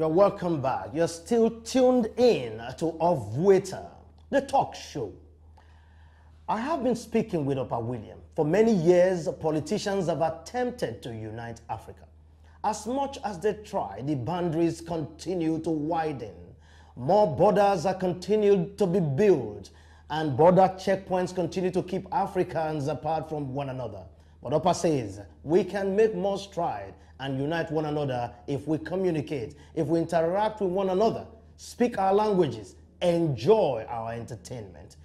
You're welcome back. You're still tuned in to OVUETA, the talk show. I have been speaking with Opa Williams. For many years, politicians have attempted to unite Africa. As much as they try, the boundaries continue to widen. More borders are continued to be built, and border checkpoints continue to keep Africans apart from one another. But Opa says we can make more stride and unite one another if we communicate, if we interact with one another, speak our languages, enjoy our entertainment.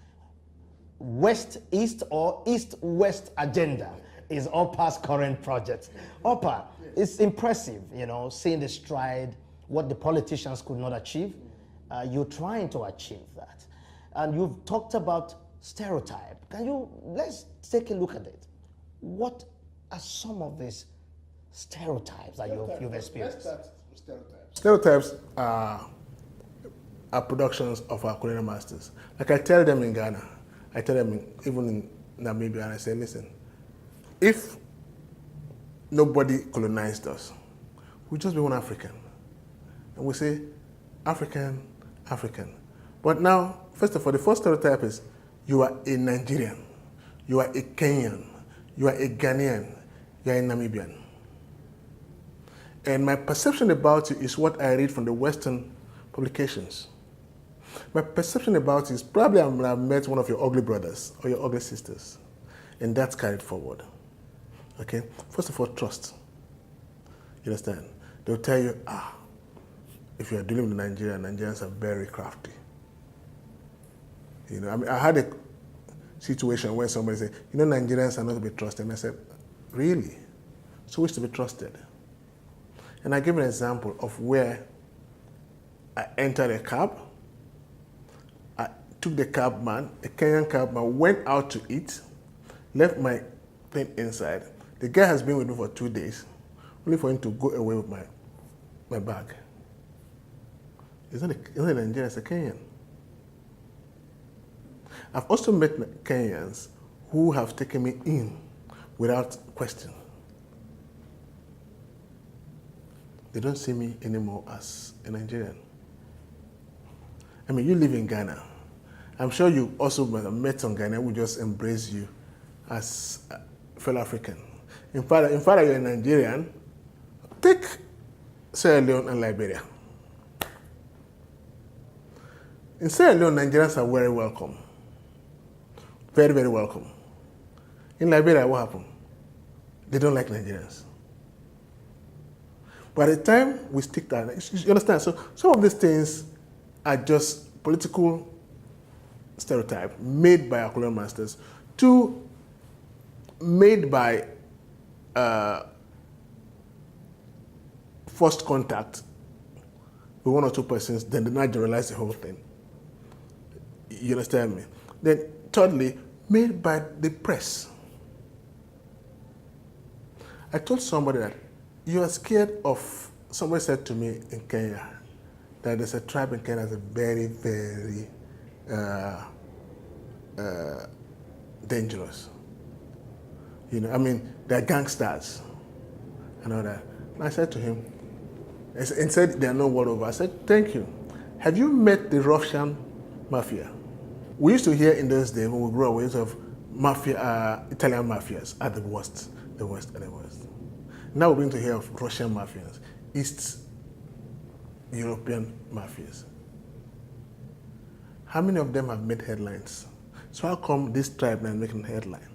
West-East or East-West agenda is Opa's current project. Opa, it's impressive, you know, seeing the stride, what the politicians could not achieve. You're trying to achieve that. And you've talked about stereotype. Let's take a look at it. What are some of these stereotypes that you've experienced? Stereotypes are productions of our colonial masters. Like I tell them in Ghana, I tell them even in Namibia, and I say, listen, if nobody colonized us, we just be one African. And we say, African, African. But now, first of all, the first stereotype is, you are a Nigerian, you are a Kenyan, you are a Ghanaian, you are a Namibian. And my perception about you is what I read from the Western publications. My perception about you is probably I've met one of your ugly brothers or your ugly sisters, and that's carried forward. Okay? First of all, trust. You understand? They'll tell you, if you are dealing with Nigeria, Nigerians are very crafty. You know, I mean, I had a situation where somebody said, you know, Nigerians are not to be trusted. And I said, really? So who's to be trusted? And I gave an example of where I entered a cab. I took the cabman, a Kenyan cabman, went out to eat, left my thing inside. The guy has been with me for 2 days, only for him to go away with my bag. It's not a Nigerian, it's a Kenyan. I've also met Kenyans who have taken me in without question. They don't see me anymore as a Nigerian. I mean, you live in Ghana. I'm sure you also met some Ghanaians who just embrace you as a fellow African. In fact, you're a Nigerian. Take Sierra Leone and Liberia. In Sierra Leone, Nigerians are very welcome. Very, very welcome. In Liberia, what happened? They don't like Nigerians. By the time we stick to that, you understand? So some of these things are just political stereotypes made by our colonial masters, two, made by first contact with one or two persons, then they not generalize the whole thing. You understand me? Then thirdly, made by the press. I told somebody that you are scared of, somebody said to me in Kenya that there's a tribe in Kenya that's very, very dangerous. You know, I mean, they're gangsters and all that. And I said to him, and said they are not world over. I said, thank you. Have you met the Russian mafia? We used to hear in those days when we grew up, we used to have mafia, Italian mafias at the worst, the worst at the worst. Now we're going to hear of Russian mafias, East European mafias. How many of them have made headlines? So how come this tribe now making headline?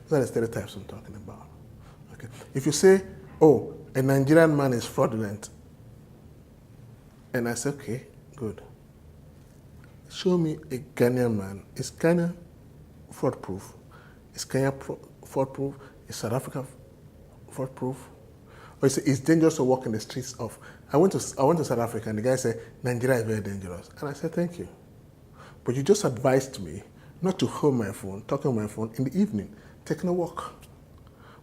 Those are the stereotypes I'm talking about. Okay. If you say, oh, a Nigerian man is fraudulent, and I say, okay, good. Show me a Ghanaian man. Is Ghana fraud-proof? Is Kenya fraud-proof? Is South Africa fraud-proof? Or it's dangerous to walk in the streets of... I went to South Africa and the guy said, Nigeria is very dangerous. And I said, thank you. But you just advised me not to hold my phone, talking on my phone in the evening, taking a walk.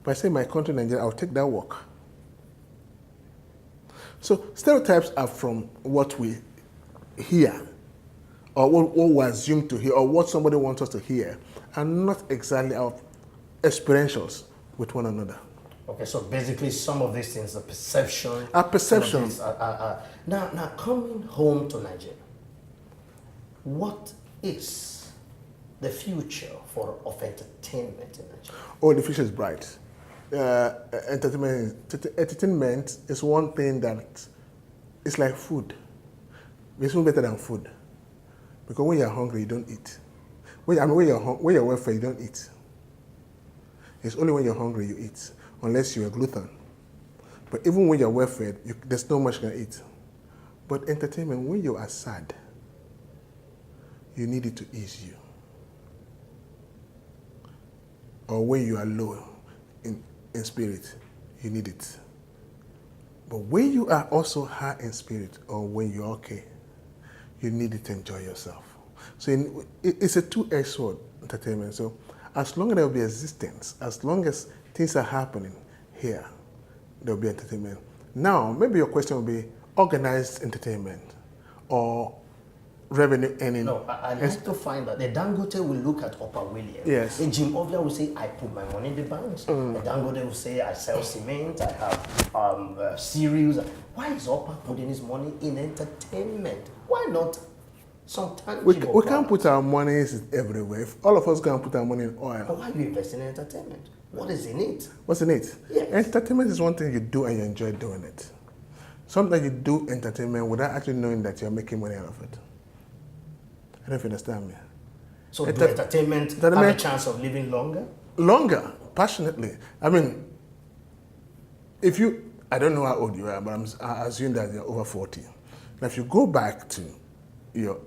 But I say my country, Nigeria, I'll take that walk. So stereotypes are from what we hear, or what we assume to hear, or what somebody wants us to hear, and not exactly our experientials with one another. Okay, so basically some of these things, the perception. A perception. Now coming home to Nigeria, what is the future of entertainment in Nigeria? Oh, the future is bright. Entertainment is one thing that it's like food. It's even better than food. Because when you're hungry, you don't eat. When you're welfare, you don't eat. It's only when you're hungry you eat, unless you're a glutton. But even when you're well-fed, there's not much you can eat. But entertainment, when you are sad, you need it to ease you. Or when you are low in spirit, you need it. But when you are also high in spirit, or when you're okay, you need it to enjoy yourself. So it's a two-edged sword, entertainment. So as long as there will be existence, as long as things are happening here, there will be entertainment. Now, maybe your question will be organized entertainment or revenue earning. No, I'd like to find that the Dangote will look at Opa Williams. Yes. The Jim Ovia will say, I put my money in the banks. The Dangote will say, I sell cement, I have cereals. Why is Opa putting his money in entertainment? Why not some tangible We can't put our money everywhere. If all of us can put our money in oil. But why are you investing in entertainment? What is in it? What's in it? Yes. Entertainment is one thing you do and you enjoy doing it. Sometimes you do entertainment without actually knowing that you're making money out of it. I don't know if you understand me. So do entertainment have a chance of living longer? Longer, passionately. I mean, I don't know how old you are, but I assume that you're over 40. Now, if you go back to your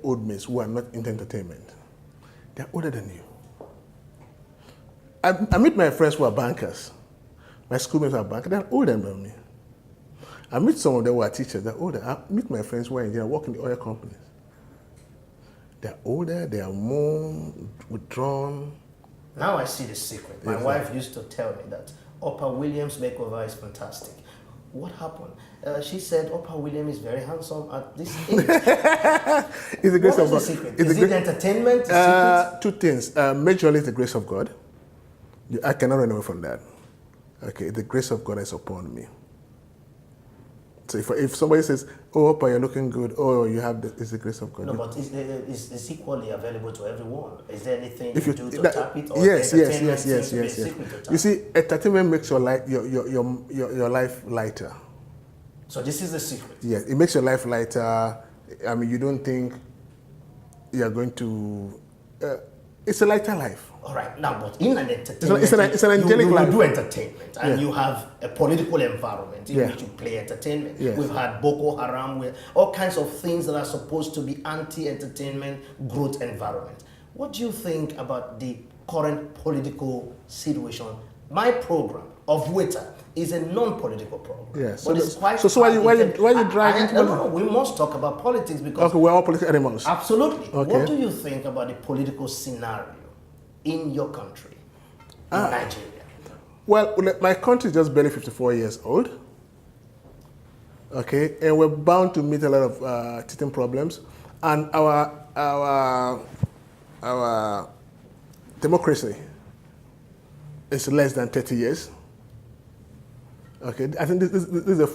old mates who are not into entertainment, they're older than you. I meet my friends who are bankers. My schoolmates are bankers, they're older than me. I meet some of them who are teachers, they're older. I meet my friends who are engineers, work in the oil companies. They're older, they are more withdrawn. Now I see the secret. My wife used to tell me that Opa Williams makeover is fantastic. What happened? She said Opa Williams is very handsome at this age. It's the grace of God. What is the secret? Is it entertainment? Two things. Majorly, it's the grace of God. I cannot run away from that. Okay, the grace of God is upon me. So if somebody says, "Oh, Opa, you're looking good," oh, you have it's the grace of God. No, but it's equally available to everyone. Is there anything if you do to tap it? Or yes. Secret to tap? You see, entertainment makes your life your life lighter. So this is the secret. Yes, it makes your life lighter. I mean, you don't think you're going to. It's a lighter life. All right, now, but in an entertainment, it's an angelic life. You do entertainment, and you have a political environment in which you play entertainment. Yes. We've had Boko Haram, with all kinds of things that are supposed to be anti-entertainment growth environment. What do you think about the current political situation? My program, OVUETA, is a non-political program. Yes. But it's quite. So why you driving into no, we must talk about politics because. Okay, we're all political animals. Absolutely. Okay. What do you think about the political scenario in your country, in Nigeria? Well, my country is just barely 54 years old. Okay, and we're bound to meet a lot of teething problems, and our democracy is less than 30 years. Okay, I think this is the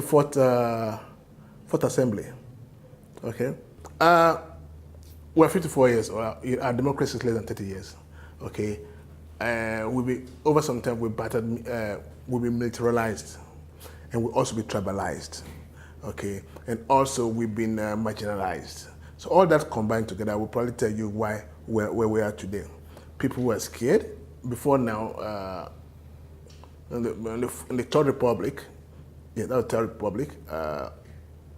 fourth assembly. Okay, we're 54 years old. Our democracy is less than 30 years. Okay, over some time we'll be militarized, and we'll also be tribalized. Okay, and also we've been marginalized. So all that combined together will probably tell you where we are today. People were scared before now. In the Third Republic, that was Third Republic,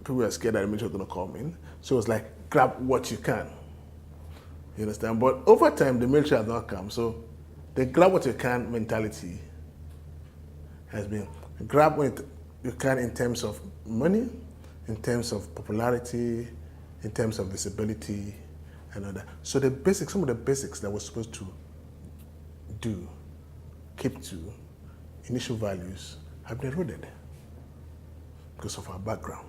people were scared that the military was going to come in. So it was like, grab what you can. You understand? But over time, the military has not come. So the grab what you can mentality has been grab what you can in terms of money, in terms of popularity, in terms of visibility, and all that. So some of the basics that we're supposed to do, keep to, initial values have been eroded because of our background.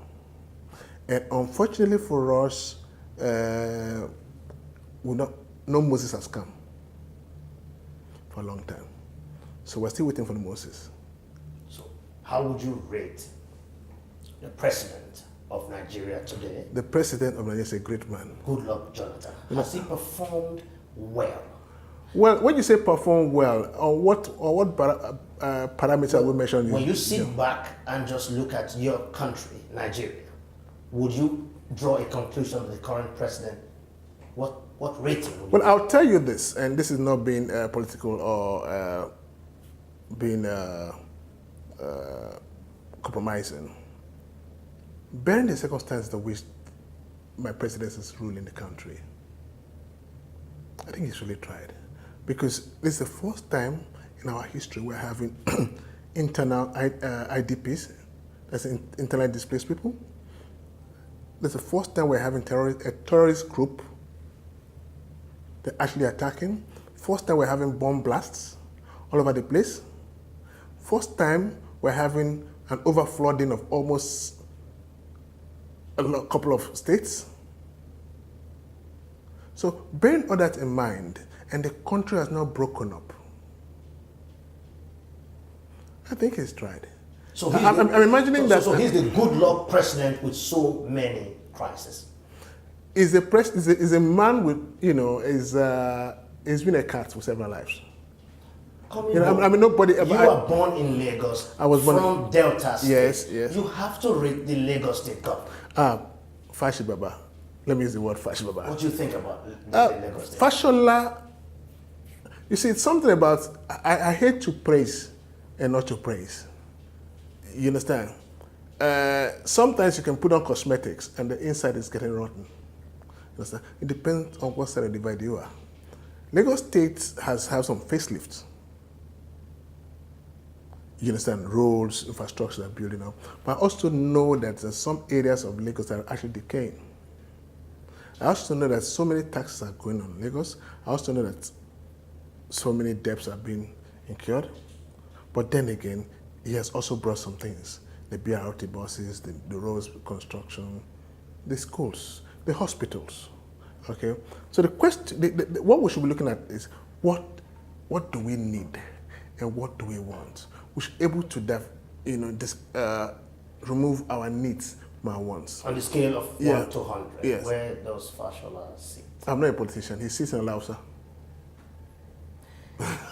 And unfortunately for us, no Moses has come for a long time. So we're still waiting for the Moses. So how would you rate the president of Nigeria today? The president of Nigeria is a great man. Goodluck Jonathan. Has he performed well? Well, when you say perform well, on what parameter we mentioned? When you sit back and just look at your country, Nigeria, would you draw a conclusion of the current president? What rating would you Well, I'll tell you this, and this is not being political or being compromising. Bearing the circumstances of which my president is ruling the country, I think he's really tried. Because this is the first time in our history we're having internal IDPs, that's internally displaced people. This is the first time we're having a terrorist group they're actually attacking. First time we're having bomb blasts all over the place. First time we're having an overflooding of almost a couple of states. So bearing all that in mind, and the country has now broken up, I think he's tried. So I'm imagining that. So he's the good luck president with so many crises. Is a man with, he's been a cat for several lives. Nobody ever. You were born in Lagos. I was born from Delta State. Yes, yes. You have to rate the Lagos State government. Fashi Baba. Let me use the word Fashi Baba. What do you think about the Lagos State? Fashola, you see, it's something about, I hate to praise and not to praise. You understand? Sometimes you can put on cosmetics and the inside is getting rotten. You understand? It depends on what side of the divide you are. Lagos State has some facelifts. You understand? Roads, infrastructure are building up. But I also know that there's some areas of Lagos that are actually decaying. I also know that so many taxes are going on in Lagos. I also know that so many debts are being incurred. But then again, he has also brought some things. The BRT buses, the roads construction, the schools, the hospitals. Okay? So the question, what we should be looking at is what do we need and what do we want? We should be able to remove our needs from our wants. On the scale of 1 to 100, yes. Where does Fashola sit? I'm not a politician. He sits in Lausa.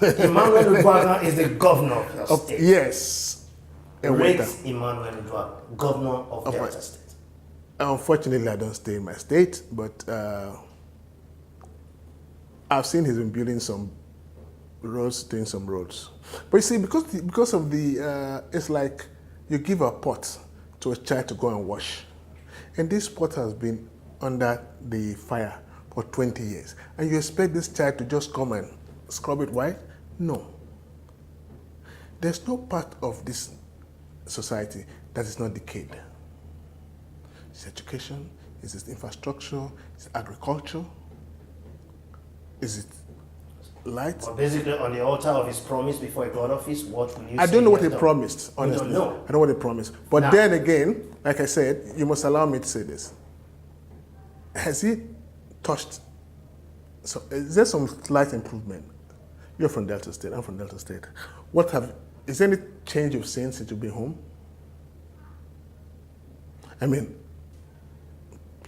Emmanuel Uduaghan is the governor of your state. Yes. Rate Emmanuel Uduaghan, governor of Delta State. Unfortunately, I don't stay in my state, but I've seen he's been building some roads, doing some roads. But you see, because of the, it's like you give a pot to a child to go and wash. And this pot has been under the fire for 20 years. And you expect this child to just come and scrub it white? No. There's no part of this society that is not decayed. It's education, is it infrastructure, is it agriculture, is it light? Well, basically, on the altar of his promise before he got office, what will you say? I don't know what he promised, honestly. You don't know? I don't know what he promised. But then again, like I said, you must allow me to say this. Has he touched, so is there some slight improvement? You're from Delta State, I'm from Delta State. Is there any change you've seen since you've been home? I mean,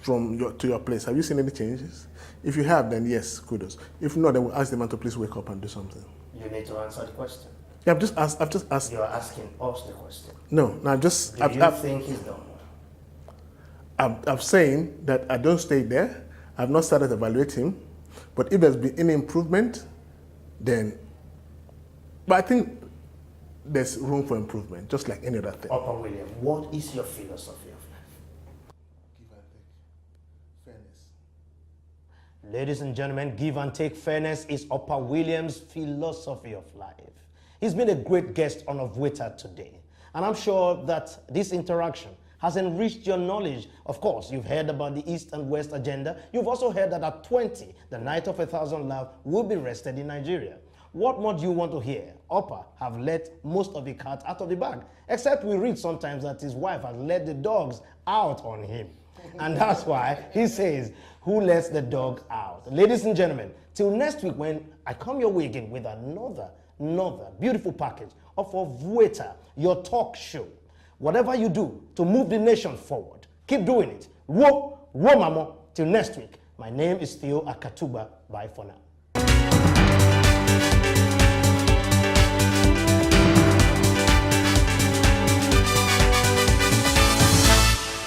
to your place, have you seen any changes? If you have, then yes, kudos. If not, then we'll ask the man to please wake up and do something. You need to answer the question. Yeah, I've just asked. You're asking us the question. No, just. Do you think he's done? I'm saying that I don't stay there. I've not started evaluating, but if there's been any improvement, then. But I think there's room for improvement, just like any other thing. Opa Williams, what is your philosophy of life? Give and take. Fairness. Ladies and gentlemen, give and take fairness is Opa Williams' philosophy of life. He's been a great guest on OVUETA today. And I'm sure that this interaction has enriched your knowledge. Of course, you've heard about the East and West agenda. You've also heard that at 20, the night of 1,000 lives will be rested in Nigeria. What more do you want to hear? Opa have let most of the cat out of the bag, except we read sometimes that his wife has let the dogs out on him. And that's why he says, who lets the dog out? Ladies and gentlemen, till next week when I come your way again with another another beautiful package of OVUETA, your talk show. Whatever you do to move the nation forward, keep doing it. Mamo. Till next week, my name is Theo Akatugba. Bye for now.